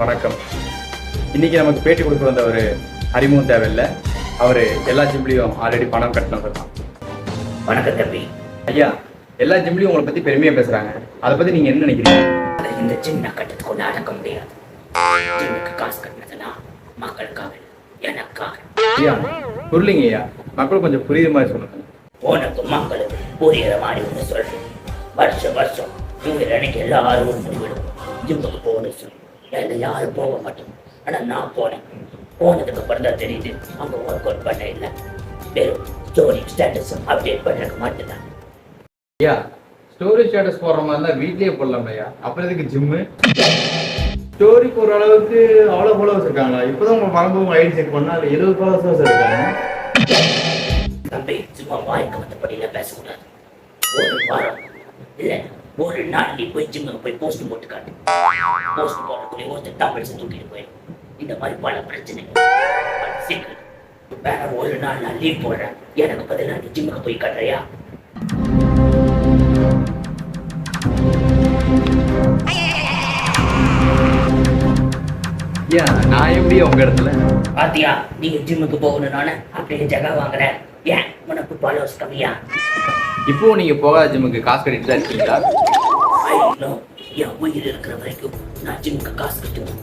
வணக்கம். இன்னைக்கு நமக்கு பேட்டி கொடுக்க வந்தவர் அறிமுகம் தேவையில்லை. அவர் எல்லா ஜிம்லையும் ஆல்ரெடி பணம் கட்டினவர் தான். வணக்கம் தம்பி. ஐயா, எல்லா ஜிம்லையும் உங்களை பத்தி பெருமையா பேசுறாங்க. அதை பத்தி நீங்க என்ன நினைக்கிறீங்க? இந்த ஜிம் நான் கட்டத்துக்கு ஒன்று அடக்க முடியாது. ஜிம்முக்கு காசு கட்டினதுன்னா மக்களுக்காக, எனக்காக. ஐயா புரியலிங்க ஐயா, மக்கள் கொஞ்சம் புரியுற மாதிரி சொல்லுங்க. உனக்கு மக்களுக்கு புரியுற மாதிரி ஒன்று சொல்றேன். வருஷம் வருஷம் இவங்க எனக்கு எல்லாரும் ஒரு முடிவிடும். ஜிம்முக்கு போகணும்னு சொல்லி யாரும் போக மாட்டோம். ஆனால் நான் போனதுக்கு அப்புறம் தான் தெரியுது அங்கே ஒர்க் அவுட் பண்ண இல்லை, வெறும் ஸ்டோரி ஸ்டேட்டஸ் அப்டேட் பண்ணுறதுக்கு மட்டும்தான். ஐயா, ஸ்டோரி ஸ்டேட்டஸ் போடுற மாதிரி இருந்தால் வீட்லேயே போடலாம் ஐயா. அப்புறம் எதுக்கு ஜிம்மு? ஸ்டோரி போடுற அளவுக்கு அவ்வளோ ஃபாலோவர்ஸ் இருக்காங்களா? இப்போதான் உங்கள் மரபு ஐடி செக் பண்ணால் அதில் 70 ஃபாலோவர்ஸ் இருக்காங்க. தம்பி, சும்மா வாய்க்கு வந்தபடியெல்லாம் பேசக்கூடாது. ஒரு வாரம் இல்லை ஒரு நாள் நீ போய் ஜிம்முக்கு போய் போஸ்ட் போட்டு காட்டு. போஸ்ட் போடக்கூடிய ஒருத்தர் தமிழ்ஸ் தூக்கிட்டு போயிடும். இந்த மாதிரி பல பிரச்சனைகள். வேற ஒரு நாள் நான் லீவ் போடுறேன், எனக்கு பதிலாக நீ ஜிம்முக்கு போய் காட்டுறியா? நான் எப்படி உங்க இடத்துல? பாத்தியா, நீங்க ஜிம்முக்கு போகணும்னால அப்படியே ஜகா வாங்குற. ஏன் உனக்கு ஃபாலோவர்ஸ் கம்மியா? இப்போ நீங்க போகாத ஜிம்முக்கு காசு கட்டிட்டு தான் இருக்கீங்களா? என் உயிர் இருக்கிற வரைக்கும் நான் ஜிம்முக்கு காசு கட்டுவேன்.